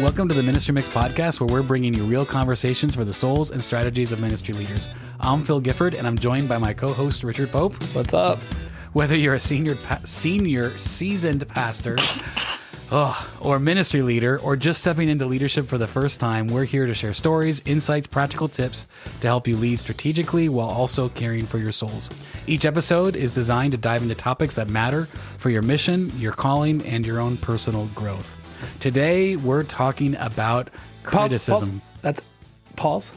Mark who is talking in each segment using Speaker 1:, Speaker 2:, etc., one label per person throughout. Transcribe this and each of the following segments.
Speaker 1: Welcome to the Ministry Mix podcast, where we're bringing you real conversations for the souls and strategies of ministry leaders. I'm Phil Gifford, and I'm joined by my co-host, Richard Pope.
Speaker 2: What's up?
Speaker 1: Whether you're a senior seasoned pastor or ministry leader, or just stepping into leadership for the first time, we're here to share stories, insights, practical tips to help you lead strategically while also caring for your souls. Each episode is designed to dive into topics that matter for your mission, your calling, and your own personal growth. Today, we're talking about criticism.
Speaker 2: Pause.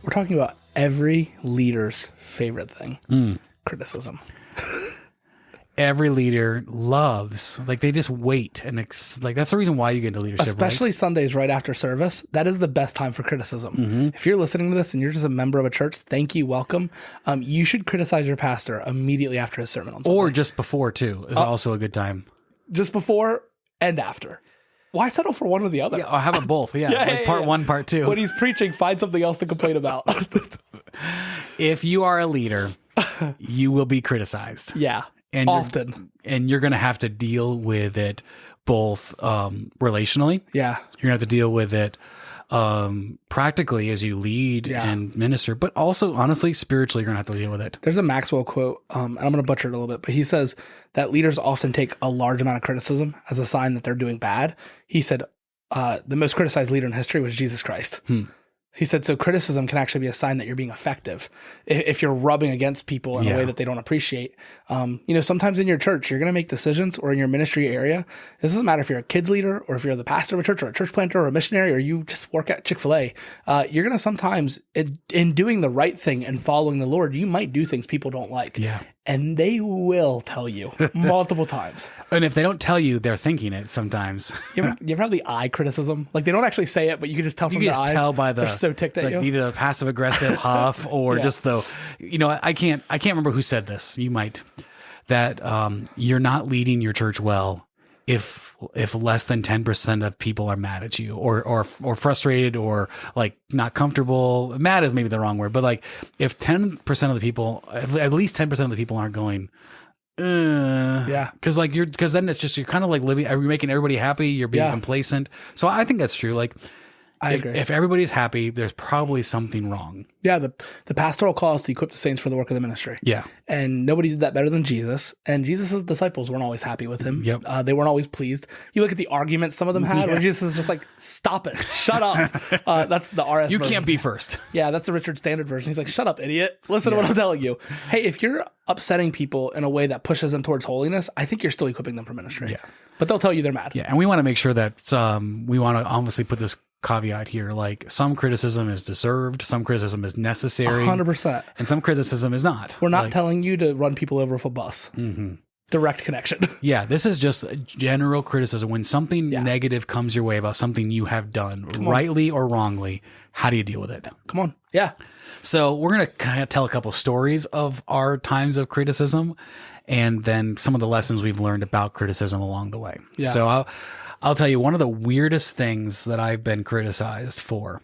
Speaker 2: We're talking about every leader's favorite thing. Criticism.
Speaker 1: Every leader loves, they just wait. And that's the reason why you get into leadership,
Speaker 2: especially
Speaker 1: right?
Speaker 2: Sundays right after service. That is the best time for criticism. Mm-hmm. If you're listening to this and you're just a member of a church, thank you, welcome. You should criticize your pastor immediatly after his sermon on Sunday.
Speaker 1: Or just before, too, is also a good time.
Speaker 2: Just before and after. Why settle for one or the other?
Speaker 1: Yeah, or have it both. Yeah, part one, part two.
Speaker 2: When he's preaching, find something else to complain about.
Speaker 1: If you are a leader, you will be criticized.
Speaker 2: Yeah,
Speaker 1: and
Speaker 2: often.
Speaker 1: You're going to have to deal with it both relationally.
Speaker 2: Yeah.
Speaker 1: You're going to have to deal with it practically as you lead and minister, but also, honestly, spiritually, you're going to have to deal with it.
Speaker 2: There's a Maxwell quote, and I'm going to butcher it a little bit, but he says that leaders often take a large amount of criticism as a sign that they're doing bad. He said the most criticized leader in history was Jesus Christ. He said, so criticism can actually be a sign that you're being effective. If you're rubbing against people in a way that they don't appreciate. Sometimes in your church, you're going to make decisions, or in your ministry area. It doesn't matter if you're a kids leader or if you're the pastor of a church or a church planter or a missionary, or you just work at Chick-fil-A. You're going to sometimes, in doing the right thing and following the Lord, you might do things people don't like.
Speaker 1: Yeah.
Speaker 2: And they will tell you multiple times.
Speaker 1: And if they don't tell you, they're thinking it sometimes.
Speaker 2: You ever have the eye criticism? They don't actually say it, but you can just tell from their eyes. You can just tell by
Speaker 1: they're
Speaker 2: so ticked at you.
Speaker 1: Either the passive aggressive huff or just the, I can't remember who said this. You might, that you're not leading your church well if less than 10% of people are mad at you or frustrated or not comfortable. Mad is maybe the wrong word, but if 10% of the people, at least 10% of the people aren't going, because then it's just, you're kind of living, are you making everybody happy? You're being complacent. So I think that's true.
Speaker 2: I agree.
Speaker 1: If everybody's happy, there's probably something wrong. Yeah,
Speaker 2: the pastoral call is to equip the saints for the work of the ministry.
Speaker 1: Yeah.
Speaker 2: And nobody did that better than Jesus. And Jesus' disciples weren't always happy with him.
Speaker 1: Yep.
Speaker 2: They weren't always pleased. You look at the arguments some of them had where Jesus is just stop it. Shut up. That's the RS
Speaker 1: You
Speaker 2: version.
Speaker 1: can't be first.
Speaker 2: Yeah, that's the Richard Standard version. He's like, shut up, idiot. Listen to what I'm telling you. Hey, if you're upsetting people in a way that pushes them towards holiness, I think you're still equipping them for ministry.
Speaker 1: Yeah.
Speaker 2: But they'll tell you they're mad.
Speaker 1: Yeah, and we want to make sure that we want to obviously put this caveat here, some criticism is deserved, some criticism is necessary,
Speaker 2: 100%,
Speaker 1: and some criticism is not.
Speaker 2: We're not telling you to run people over with a bus. Mm-hmm. Direct connection. Yeah,
Speaker 1: this is just general criticism. When something negative comes your way about something you have done, rightly or wrongly, how do you deal with it?
Speaker 2: Come on. Yeah.
Speaker 1: So we're going to kind of tell a couple stories of our times of criticism, and then some of the lessons we've learned about criticism along the way. Yeah. So I'll tell you, one of the weirdest things that I've been criticized for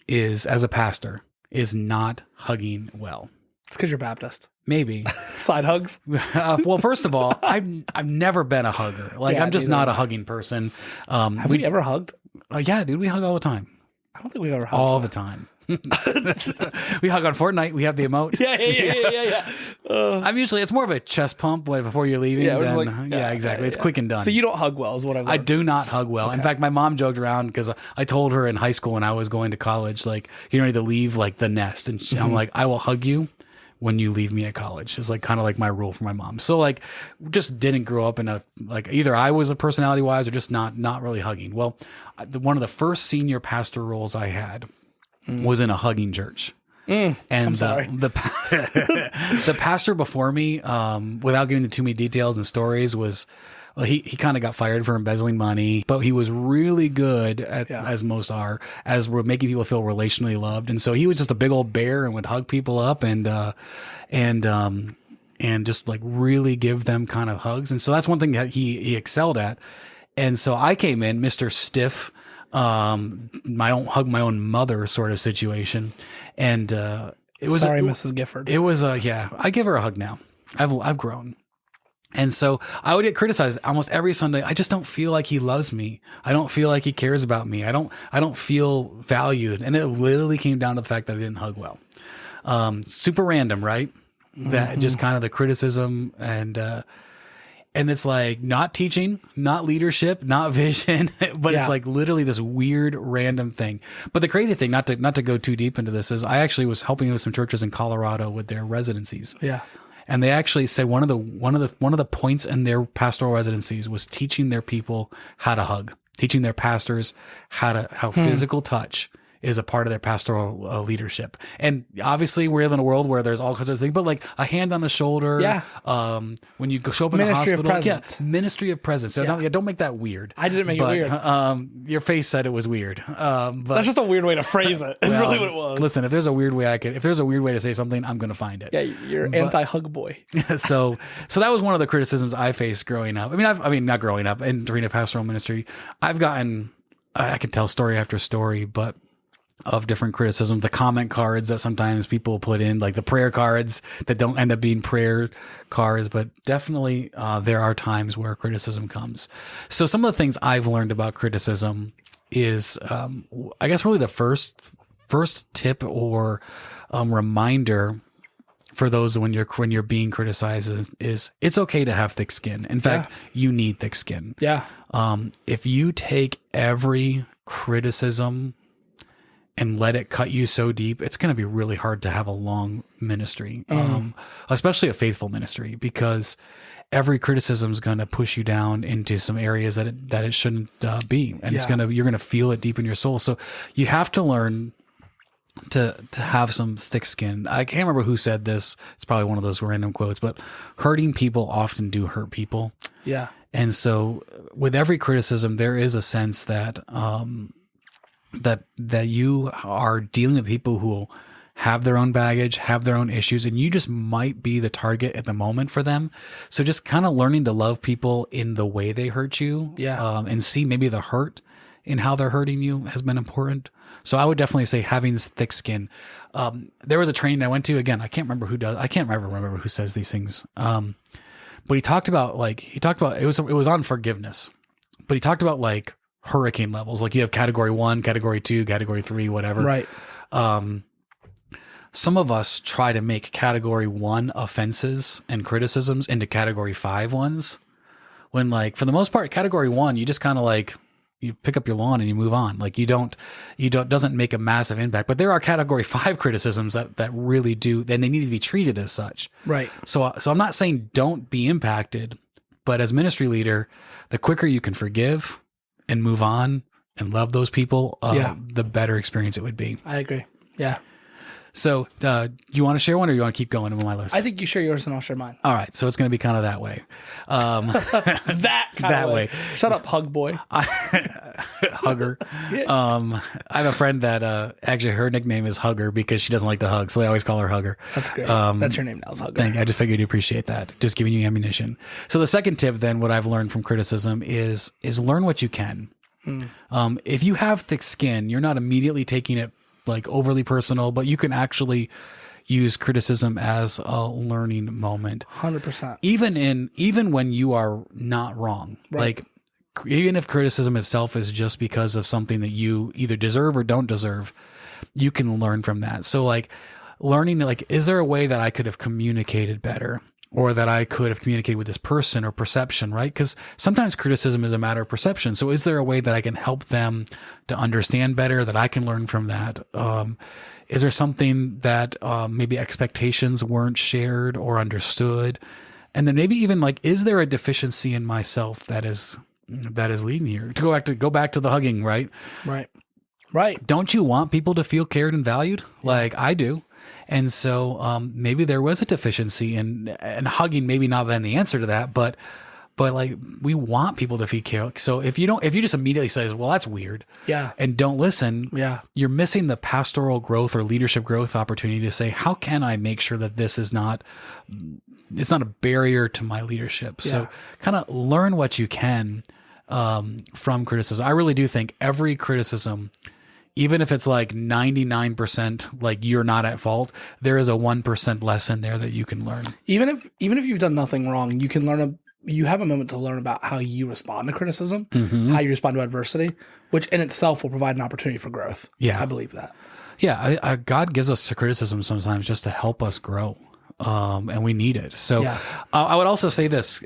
Speaker 1: is, as a pastor, is not hugging well.
Speaker 2: It's because you're Baptist.
Speaker 1: Maybe.
Speaker 2: Side hugs?
Speaker 1: Well, first of all, I've never been a hugger. I'm just not a hugging person.
Speaker 2: Have we ever hugged?
Speaker 1: Yeah, dude, we hug all the time.
Speaker 2: I don't think we've ever hugged.
Speaker 1: All the time. We hug on Fortnite. We have the emote.
Speaker 2: Yeah.
Speaker 1: It's more of a chest pump before you're leaving.
Speaker 2: Yeah,
Speaker 1: exactly. It's quick and done.
Speaker 2: So you don't hug well is what I've learned.
Speaker 1: I do not hug well. Okay. In fact, my mom joked around because I told her in high school when I was going to college, you don't need to leave the nest. And I'm like, I will hug you when you leave me at college. Is kind of my rule for my mom. So just didn't grow up in a, either I was a personality wise or just not really hugging. Well, one of the first senior pastor roles I had was in a hugging church. And
Speaker 2: I'm sorry.
Speaker 1: The pastor before me, without getting into too many details and stories, was he kind of got fired for embezzling money, but he was really good at, as most are, as we're making people feel relationally loved. And so he was just a big old bear and would hug people up and just really give them kind of hugs. And so that's one thing that he excelled at. And so I came in, Mr. Stiff, I don't hug my own mother sort of situation. And, it was,
Speaker 2: Mrs. Gifford.
Speaker 1: It was, I give her a hug now. I've grown. And so I would get criticized almost every Sunday. I just don't feel like he loves me. I don't feel like he cares about me. I don't feel valued. And it literally came down to the fact that I didn't hug well. Super random, right? That just kind of the criticism and it's like not teaching, not leadership, not vision, but it's like literally this weird random thing. But the crazy thing, not to go too deep into this, is I actually was helping with some churches in Colorado with their residencies.
Speaker 2: Yeah.
Speaker 1: And they actually say one of the points in their pastoral residencies was teaching their people how to hug, teaching their pastors how physical touch is a part of their pastoral leadership. And obviously we live in a world where there's all kinds of things, but like a hand on the shoulder, when you show up in a hospital, ministry of presence. So don't make that weird.
Speaker 2: I didn't make it weird.
Speaker 1: Your face said it was weird. But
Speaker 2: that's just a weird way to phrase it. It's really what it was.
Speaker 1: Listen, if there's a weird way to say something, I'm going to find it.
Speaker 2: Yeah. You're anti-hug boy.
Speaker 1: So that was one of the criticisms I faced growing up. I mean, not growing up and during a pastoral ministry, I can tell story after story, but of different criticism, the comment cards that sometimes people put in, like the prayer cards that don't end up being prayer cards, but definitely there are times where criticism comes. So some of the things I've learned about criticism is, I guess really the first tip or reminder for those when you're being criticized is it's okay to have thick skin. In fact, you need thick skin.
Speaker 2: Yeah.
Speaker 1: If you take every criticism and let it cut you so deep, it's going to be really hard to have a long ministry, especially a faithful ministry, because every criticism is going to push you down into some areas that it shouldn't be, and you're going to feel it deep in your soul. So you have to learn to have some thick skin. I can't remember who said this. It's probably one of those random quotes, but hurting people often do hurt people.
Speaker 2: Yeah. And
Speaker 1: so with every criticism, there is a sense that that you are dealing with people who have their own baggage, have their own issues, and you just might be the target at the moment for them. So just kind of learning to love people in the way they hurt you, and see maybe the hurt in how they're hurting you has been important. So I would definitely say having thick skin. There was a training I went to. Again, I can't remember who says these things. But he talked about it was on forgiveness, but he talked about like hurricane levels. Like you have category 1, category 2, category 3, whatever.
Speaker 2: Right.
Speaker 1: Some of us try to make category 1 offenses and criticisms into category 5 ones. When like, for the most part, category 1, you just kind of like, you pick up your lawn and you move on. Like doesn't make a massive impact, but there are category 5 criticisms that really do, then they need to be treated as such.
Speaker 2: Right.
Speaker 1: So I'm not saying don't be impacted, but as ministry leader, the quicker you can forgive and move on and love those people, the better experience it would be.
Speaker 2: I agree. Yeah.
Speaker 1: So, do you want to share one or you want to keep going with my list?
Speaker 2: I think you share yours and I'll share mine.
Speaker 1: All right. So it's going to be kind of that way.
Speaker 2: that way. Shut up, hug boy.
Speaker 1: Hugger. I have a friend that actually her nickname is Hugger because she doesn't like to hug. So they always call her Hugger.
Speaker 2: That's great. That's your name now is Hugger.
Speaker 1: I just figured you'd appreciate that. Just giving you ammunition. So the second tip then, what I've learned from criticism is learn what you can. If you have thick skin, you're not immediately taking it like overly personal, but you can actually use criticism as a learning moment.
Speaker 2: 100%.
Speaker 1: Even when you are not wrong, right. Like even if criticism itself is just because of something that you either deserve or don't deserve, you can learn from that. So like learning, like, is there a way that I could have communicated better? Or that I could have communicated with this person, or perception, right? Because sometimes criticism is a matter of perception. So is there a way that I can help them to understand better, that I can learn from that? Is there something that maybe expectations weren't shared or understood? And then maybe even like, is there a deficiency in myself that is leading here? To go back to the hugging, right?
Speaker 2: Right.
Speaker 1: Don't you want people to feel cared and valued? Like I do. And so maybe there was a deficiency and hugging maybe not been the answer to that, but like we want people to feel cared. So if you just immediately say, well, that's weird.
Speaker 2: Yeah.
Speaker 1: And don't listen.
Speaker 2: Yeah.
Speaker 1: You're missing the pastoral growth or leadership growth opportunity to say, how can I make sure that this is it's not a barrier to my leadership? Yeah. So kind of learn what you can from criticism. I really do think every criticism, even if it's like 99%, like you're not at fault, there is a 1% lesson there that you can learn.
Speaker 2: Even if you've done nothing wrong, you can learn you have a moment to learn about how you respond to criticism, how you respond to adversity, which in itself will provide an opportunity for growth.
Speaker 1: Yeah.
Speaker 2: I believe that.
Speaker 1: Yeah. God gives us criticism sometimes just to help us grow. And we need it. So I would also say this,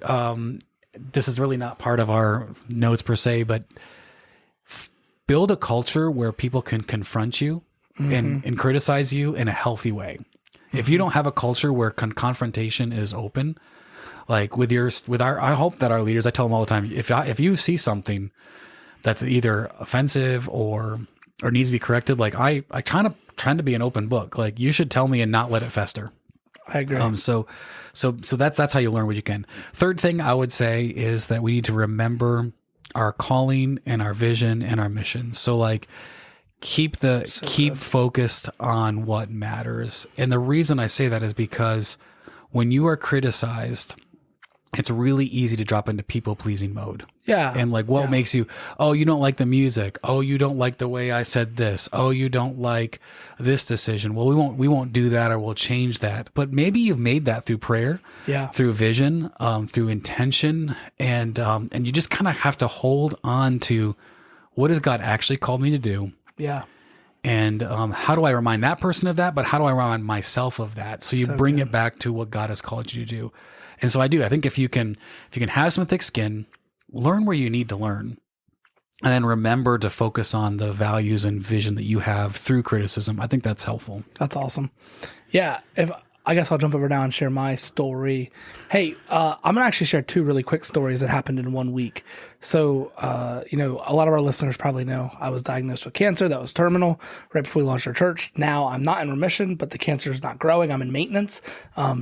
Speaker 1: this is really not part of our notes per se, but build a culture where people can confront you and criticize you in a healthy way. If you don't have a culture where confrontation is open, like I hope that our leaders, I tell them all the time, if you see something that's either offensive or needs to be corrected, like I trying to be an open book. Like you should tell me and not let it fester.
Speaker 2: I agree.
Speaker 1: So that's how you learn what you can. Third thing I would say is that we need to remember our calling and our vision and our mission. So like keep focused on what matters. And the reason I say that is because when you are criticized, it's really easy to drop into people pleasing mode.
Speaker 2: Yeah.
Speaker 1: And like, what makes you, oh, you don't like the music. Oh, you don't like the way I said this. Oh, you don't like this decision. Well, we won't do that, or we'll change that. But maybe you've made that through prayer, through vision, through intention. And you just kind of have to hold on to what has God actually called me to do?
Speaker 2: Yeah.
Speaker 1: And how do I remind that person of that? But how do I remind myself of that? So you bring it back to what God has called you to do. And so I think if you can have some thick skin, learn where you need to learn, and then remember to focus on the values and vision that you have through criticism. I think that's helpful.
Speaker 2: That's awesome. Yeah. I guess I'll jump over now and share my story. Hey, I'm going to actually share two really quick stories that happened in 1 week. So, a lot of our listeners probably know I was diagnosed with cancer that was terminal right before we launched our church. Now I'm not in remission, but the cancer is not growing. I'm in maintenance.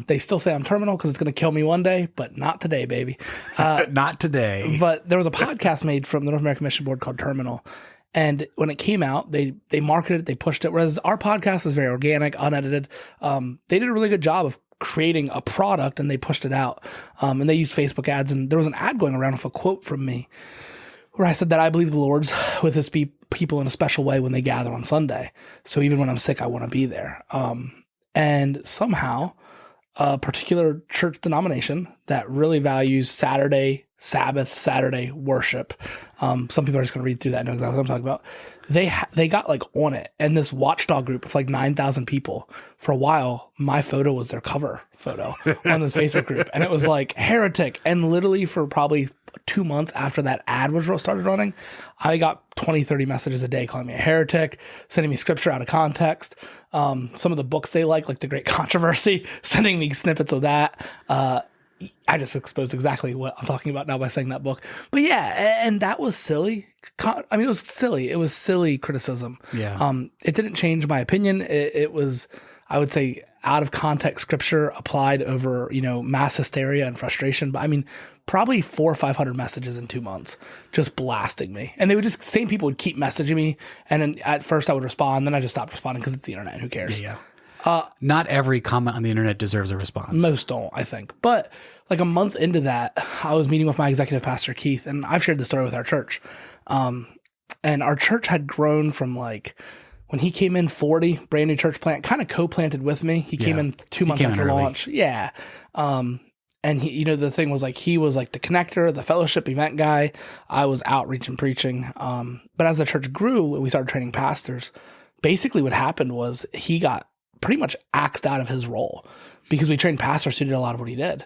Speaker 2: They still say I'm terminal because it's going to kill me one day, but not today, baby.
Speaker 1: Not today.
Speaker 2: But there was a podcast made from the North American Mission Board called Terminal. And when it came out, they marketed it, they pushed it. Whereas our podcast is very organic, unedited. They did a really good job of creating a product, and they pushed it out. And they used Facebook ads. And there was an ad going around with a quote from me where I said that I believe the Lord's with his people in a special way when they gather on Sunday. So even when I'm sick, I want to be there. And somehow a particular church denomination that really values Saturday worship. Some people are just going to read through that and know exactly what I'm talking about. They got like on it. And this watchdog group of like 9,000 people, for a while, my photo was their cover photo on this Facebook group. And it was like heretic. And literally for probably 2 months after that ad started running, I got 20, 30 messages a day calling me a heretic, sending me scripture out of context. Some of the books they like The Great Controversy, sending me snippets of that. I just exposed exactly what I'm talking about now by saying that book. But yeah, and that was silly. I mean, it was silly. It was silly criticism.
Speaker 1: Yeah.
Speaker 2: It didn't change my opinion. It was, I would say, out of context scripture applied over, mass hysteria and frustration. But I mean, probably 400 or 500 messages in 2 months, just blasting me. And they would same people would keep messaging me. And then at first I would respond, then I just stopped responding because it's the internet. Who cares?
Speaker 1: Yeah. Not every comment on the internet deserves a response.
Speaker 2: Most don't, I think. But like a month into that, I was meeting with my executive pastor, Keith, and I've shared the story with our church. And our church had grown from like, when he came in, 40, brand new church plant, kind of co-planted with me. He came in 2 months after launch. Yeah. And he, the thing was like, he was like the connector, the fellowship event guy. I was outreach and preaching. But as the church grew, we started training pastors. Basically what happened was he got pretty much axed out of his role because we trained pastors who did a lot of what he did.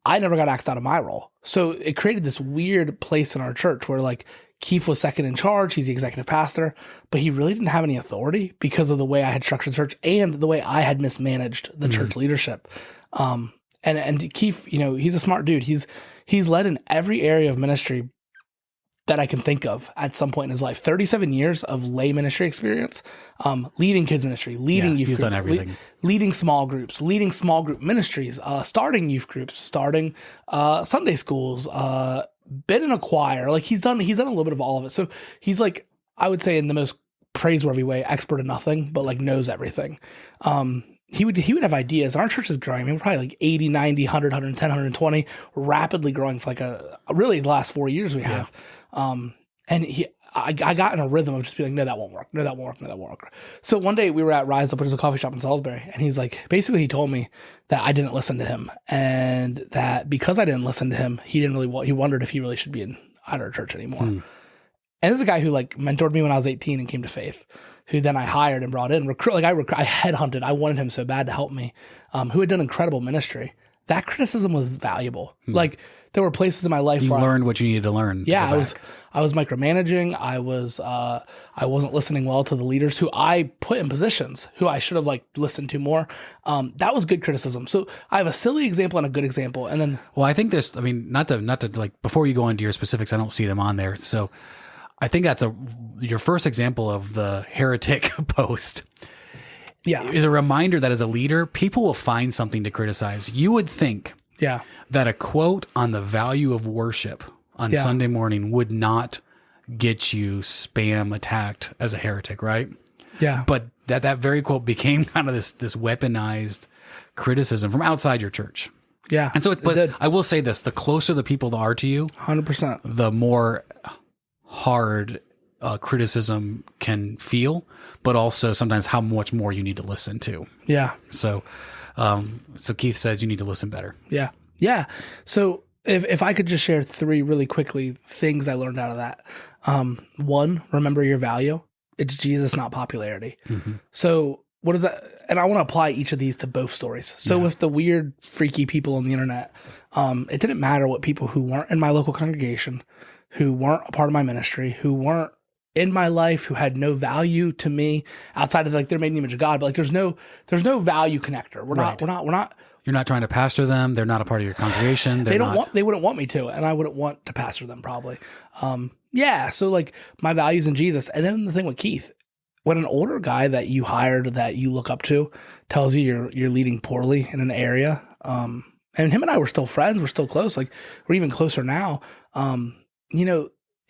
Speaker 2: I never got axed out of my role. So it created this weird place in our church where like Keith was second in charge. He's the executive pastor, but he really didn't have any authority because of the way I had structured the church and the way I had mismanaged the church leadership. And Keith, he's a smart dude. He's led in every area of ministry that I can think of at some point in his life. 37 years of lay ministry experience, leading kids ministry, leading youth
Speaker 1: he's
Speaker 2: group,
Speaker 1: done everything.
Speaker 2: Leading small groups, leading small group ministries, starting youth groups, starting Sunday schools, been in a choir. Like he's done a little bit of all of it. So he's like, I would say in the most praiseworthy way, expert in nothing, but like knows everything. He would have ideas. Our church is growing. I mean, we're probably like 80, 90, 100, 110, 120, rapidly growing for like really the last 4 years we have. And I got in a rhythm of just being like, no, that won't work. No, that won't work. No, that won't work. So one day we were at Rise Up, which is a coffee shop in Salisbury. And he's like, basically he told me that I didn't listen to him. And that because I didn't listen to him, he wondered if he really should be in our church anymore. And this is a guy who like mentored me when I was 18 and came to faith, who then I hired and brought in. I headhunted. I wanted him so bad to help me, who had done incredible ministry. That criticism was valuable. Like there were places in my life
Speaker 1: you
Speaker 2: where
Speaker 1: learned what you needed to learn.
Speaker 2: Yeah, I was micromanaging. I wasn't listening well to the leaders who I put in positions who I should have like listened to more. That was good criticism. So I have a silly example and a good example, and then
Speaker 1: I think there's. I mean, not to like before you go into your specifics. I don't see them on there. So I think that's your first example of the heretic post.
Speaker 2: Yeah,
Speaker 1: is a reminder that as a leader, people will find something to criticize. You would think that a quote on the value of worship on Sunday morning would not get you spam attacked as a heretic, right?
Speaker 2: Yeah.
Speaker 1: But that very quote became kind of this weaponized criticism from outside your church.
Speaker 2: Yeah.
Speaker 1: And so, but I will say this, the closer the people are to you,
Speaker 2: 100%, the
Speaker 1: more hard criticism can feel, but also sometimes how much more you need to listen to.
Speaker 2: Yeah. So
Speaker 1: Keith says you need to listen better.
Speaker 2: Yeah. Yeah. So if I could just share 3 really quickly things I learned out of that. 1, remember your value. It's Jesus, not popularity. Mm-hmm. So what is that? And I want to apply each of these to both stories. So with the weird, freaky people on the internet, it didn't matter what people who weren't in my local congregation, who weren't a part of my ministry, who weren't in my life, who had no value to me outside of like they're made in the image of God, but like there's no value connector. We're not.
Speaker 1: You're not trying to pastor them. They're not a part of your congregation.
Speaker 2: They wouldn't want me to, and I wouldn't want to pastor them probably. So like my values in Jesus. And then the thing with Keith, when an older guy that you hired that you look up to tells you you're leading poorly in an area, and him and I were still friends, we're still close, like we're even closer now.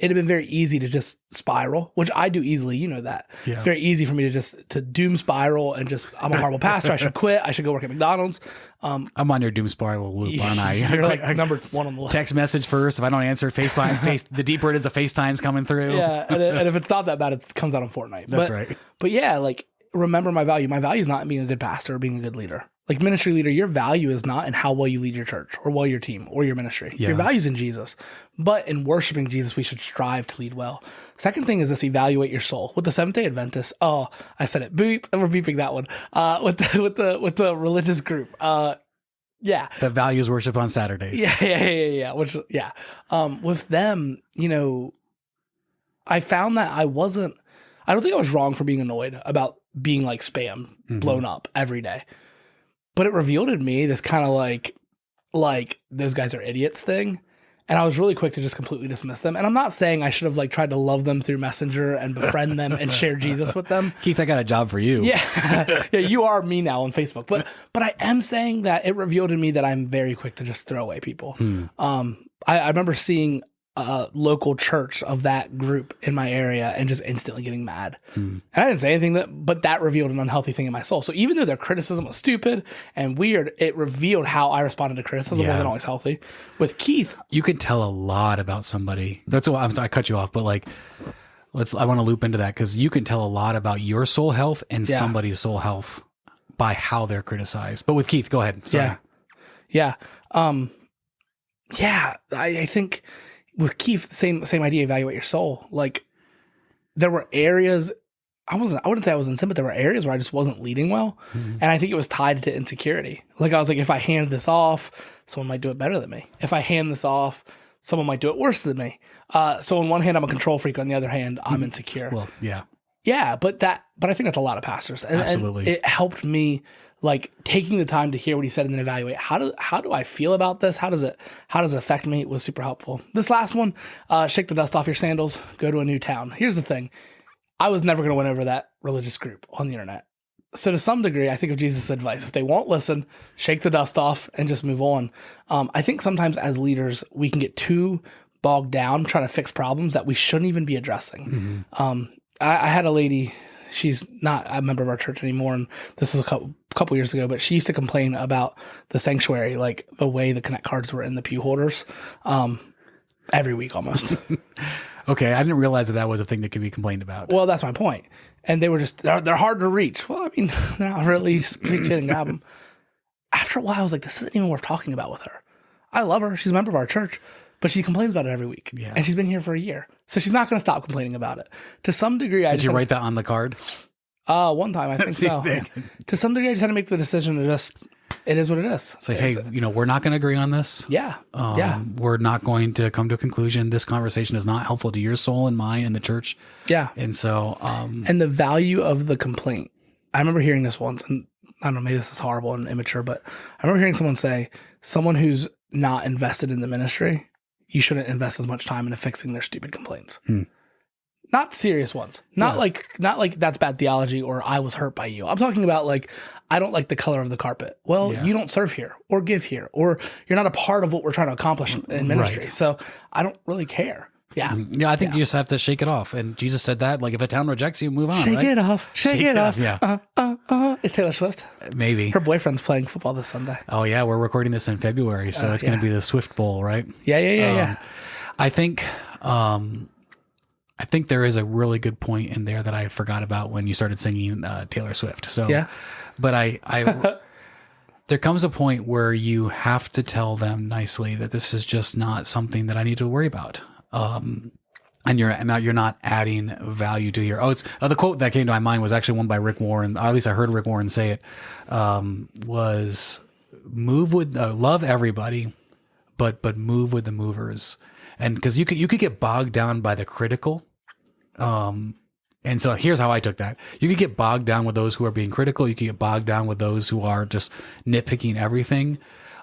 Speaker 2: It'd have been very easy to just spiral, which I do easily. You know that. Yeah. It's very easy for me to doom spiral and just, I'm a horrible pastor. I should quit. I should go work at McDonald's.
Speaker 1: I'm on your doom spiral loop, aren't I?
Speaker 2: You're like number 1 on the list.
Speaker 1: Text message first. If I don't answer, the deeper it is, the FaceTime's coming through.
Speaker 2: Yeah, and if it's not that bad, it comes out on Fortnite.
Speaker 1: That's right.
Speaker 2: But yeah, like remember my value. My value is not being a good pastor or being a good leader. Like ministry leader, your value is not in how well you lead your church or well your team or your ministry. Yeah. Your value is in Jesus. But in worshiping Jesus, we should strive to lead well. Second thing is this: evaluate your soul. With the Seventh-day Adventists, I said it. Beep, we're beeping that one. With the religious group, that
Speaker 1: values worship on Saturdays.
Speaker 2: Yeah. With them, I found that I don't think I was wrong for being annoyed about being like spam blown up every day. But it revealed in me this kind of like those guys are idiots thing. And I was really quick to just completely dismiss them. And I'm not saying I should have like tried to love them through Messenger and befriend them and share Jesus with them.
Speaker 1: Keith, I got a job for you.
Speaker 2: Yeah. You are me now on Facebook. But I am saying that it revealed in me that I'm very quick to just throw away people. I remember seeing a local church of that group in my area and just instantly getting mad. And I didn't say anything, but that revealed an unhealthy thing in my soul. So even though their criticism was stupid and weird, it revealed how I responded to criticism wasn't always healthy. With Keith,
Speaker 1: you can tell a lot about somebody. That's why I cut you off, but like, I want to loop into that because you can tell a lot about your soul health and somebody's soul health by how they're criticized. But with Keith, go ahead. Sorry.
Speaker 2: Yeah. I think with Keith, same idea, evaluate your soul. Like there were areas I wouldn't say I was in sin, but there were areas where I just wasn't leading well. And I think it was tied to insecurity. Like I was like, if I hand this off, someone might do it better than me. If I hand this off, someone might do it worse than me. So on one hand, I'm a control freak. On the other hand, I'm insecure.
Speaker 1: Well, yeah.
Speaker 2: Yeah. But I think that's a lot of pastors.
Speaker 1: Absolutely.
Speaker 2: And it helped me like taking the time to hear what he said and then evaluate how do I feel about this? How does it affect me? It was super helpful. This last one, shake the dust off your sandals, go to a new town. Here's the thing. I was never going to win over that religious group on the internet. So to some degree, I think of Jesus' advice. If they won't listen, shake the dust off and just move on. I think sometimes as leaders, we can get too bogged down trying to fix problems that we shouldn't even be addressing. I had a lady, she's not a member of our church anymore, and this is a couple years ago, but she used to complain about the sanctuary, like the way the Connect cards were in the pew holders. every week almost.
Speaker 1: Okay, I didn't realize that was a thing that could be complained about.
Speaker 2: Well, that's my point. And they were just, they're hard to reach. Well, I mean, they're not really reach in and grab them. After a while, I was like, this isn't even worth talking about with her. I love her. She's a member of our church, but she complains about it every week.
Speaker 1: Yeah.
Speaker 2: And she's been here for a year. So she's not going to stop complaining about it. To some degree,
Speaker 1: Did you write that on the card?
Speaker 2: One time, I think so. To some degree, I just had to make the decision to just, it is what it is.
Speaker 1: Say, hey, we're not going to agree on this.
Speaker 2: Yeah.
Speaker 1: We're not going to come to a conclusion. This conversation is not helpful to your soul and mine and the church.
Speaker 2: Yeah.
Speaker 1: And so,
Speaker 2: and the value of the complaint. I remember hearing this once, and I don't know, maybe this is horrible and immature, but I remember hearing someone say, someone who's not invested in the ministry, you shouldn't invest as much time into fixing their stupid complaints. Not serious ones. Not like that's bad theology or I was hurt by you. I'm talking about like, I don't like the color of the carpet. Well, you don't serve here or give here, or you're not a part of what we're trying to accomplish in ministry. Right. So I don't really care. Yeah.
Speaker 1: Yeah. I think you just have to shake it off. And Jesus said that, like, if a town rejects you, move on.
Speaker 2: Shake
Speaker 1: right?
Speaker 2: it off. Shake it off.
Speaker 1: Yeah.
Speaker 2: It's Taylor Swift.
Speaker 1: Maybe.
Speaker 2: Her boyfriend's playing football this Sunday.
Speaker 1: Oh, yeah. We're recording this in February. So it's going to be the Swift Bowl, right?
Speaker 2: Yeah.
Speaker 1: I think there is a really good point in there that I forgot about when you started singing Taylor Swift. So,
Speaker 2: yeah.
Speaker 1: But I there comes a point where you have to tell them nicely that this is just not something that I need to worry about. And you're not adding value to your. The quote that came to my mind was actually one by Rick Warren. Or at least I heard Rick Warren say it. Was move with love everybody, but move with the movers. And because you could get bogged down by the critical. And so here's how I took that. You could get bogged down with those who are being critical. You could get bogged down with those who are just nitpicking everything.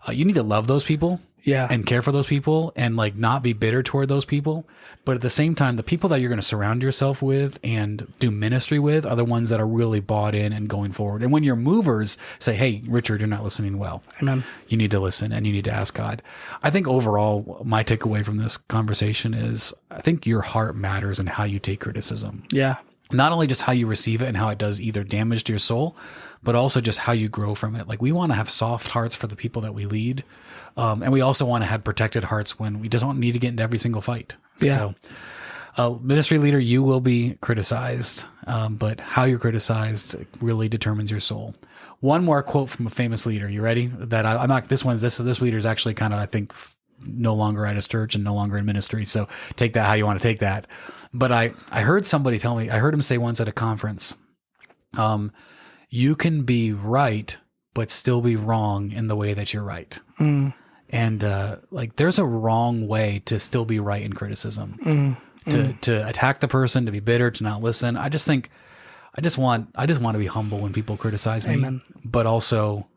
Speaker 1: You need to love those people. Yeah. And care for those people and like not be bitter toward those people. But at the same time, the people that you're going to surround yourself with and do ministry with are the ones that are really bought in and going forward. And when your movers say, hey, Richard, you're not listening well.
Speaker 2: Amen.
Speaker 1: You need to listen and you need to ask God. I think overall, my takeaway from this conversation is I think your heart matters in how you take criticism.
Speaker 2: Yeah.
Speaker 1: Not only just how you receive it and how it does either damage to your soul, but also just how you grow from it. Like we want to have soft hearts for the people that we lead. And we also want to have protected hearts when we just don't need to get into every single fight.
Speaker 2: Yeah.
Speaker 1: So, ministry leader, you will be criticized, but how you're criticized really determines your soul. One more quote from a famous leader. You ready? That I'm not. This leader is actually kind of, I think, no longer at his church and no longer in ministry. So take that how you want to take that. But I heard somebody tell me. I heard him say once at a conference, you can be right, but still be wrong in the way that you're right. And like there's a wrong way to still be right in criticism, to attack the person, to be bitter, to not listen. I just want to be humble when people criticize me,
Speaker 2: Amen.
Speaker 1: But also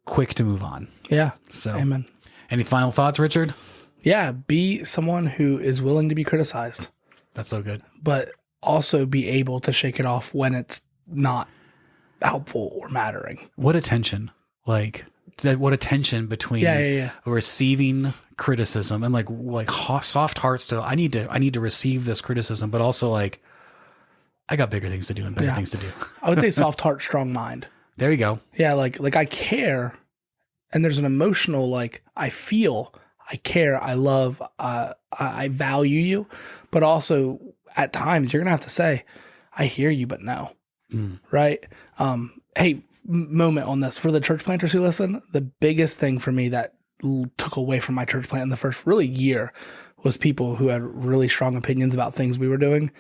Speaker 1: quick to move on.
Speaker 2: Yeah.
Speaker 1: So,
Speaker 2: Amen.
Speaker 1: Any final thoughts, Richard?
Speaker 2: Yeah. Be someone who is willing to be criticized.
Speaker 1: That's so good.
Speaker 2: But also be able to shake it off when it's not helpful or mattering.
Speaker 1: What a tension. What a tension between receiving criticism and like soft hearts to I need to receive this criticism, but also like I got bigger things to do and better things to do.
Speaker 2: I would say soft heart, strong mind.
Speaker 1: There you go.
Speaker 2: Yeah, like I care, and there's an emotional like I feel, I care, I love, I value you, but also at times you're gonna have to say, I hear you, but no, right? Hey. Moment on this for the church planters who listen. The biggest thing for me that took away from my church plant in the first really year was people who had really strong opinions about things we were doing.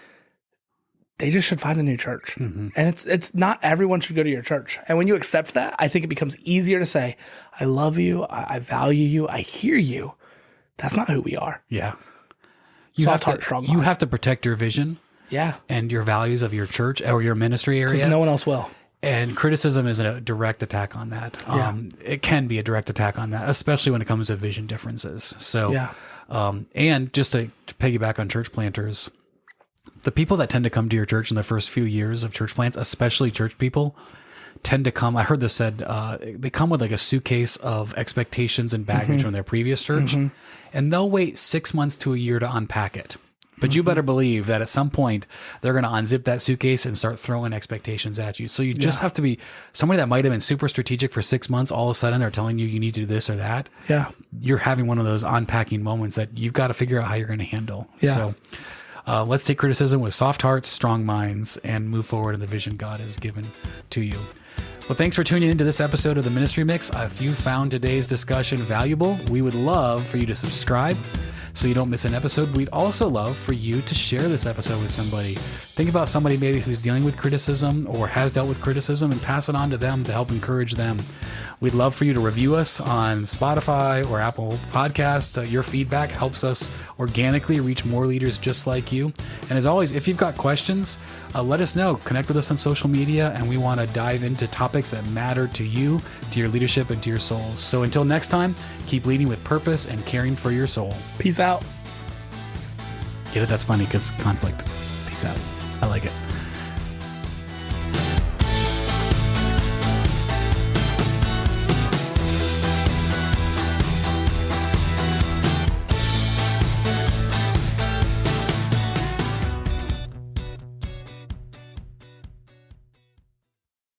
Speaker 2: They just should find a new church. And it's not everyone should go to your church. And when you accept that, I think it becomes easier to say, I love you. I value you. I hear you. That's not who we are.
Speaker 1: Yeah.
Speaker 2: You have
Speaker 1: to protect your vision.
Speaker 2: Yeah.
Speaker 1: And your values of your church or your ministry area.
Speaker 2: Because no one else will.
Speaker 1: And criticism is a direct attack on that. It can be a direct attack on that, especially when it comes to vision differences. So, and just to piggyback on church planters, the people that tend to come to your church in the first few years of church plants, especially church people, tend to come. I heard this said, they come with like a suitcase of expectations and baggage from their previous church, and they'll wait 6 months to a year to unpack it But you better believe that at some point they're going to unzip that suitcase and start throwing expectations at you. So you just have to be somebody that might have been super strategic for 6 months. All of a sudden are telling you need to do this or that.
Speaker 2: Yeah.
Speaker 1: You're having one of those unpacking moments that you've got to figure out how you're going to handle.
Speaker 2: Yeah.
Speaker 1: So let's take criticism with soft hearts, strong minds, and move forward in the vision God has given to you. Well, thanks for tuning into this episode of the Ministry Mix. If you found today's discussion valuable, we would love for you to subscribe so you don't miss an episode. We'd also love for you to share this episode with somebody. Think about somebody maybe who's dealing with criticism or has dealt with criticism and pass it on to them to help encourage them. We'd love for you to review us on Spotify or Apple Podcasts. Your feedback helps us organically reach more leaders just like you. And as always, if you've got questions, let us know. Connect with us on social media, and we want to dive into topics that matter to you, to your leadership, and to your souls. So until next time, keep leading with purpose and caring for your soul.
Speaker 2: Peace out.
Speaker 1: Get it? That's funny because conflict. Peace out. I like it.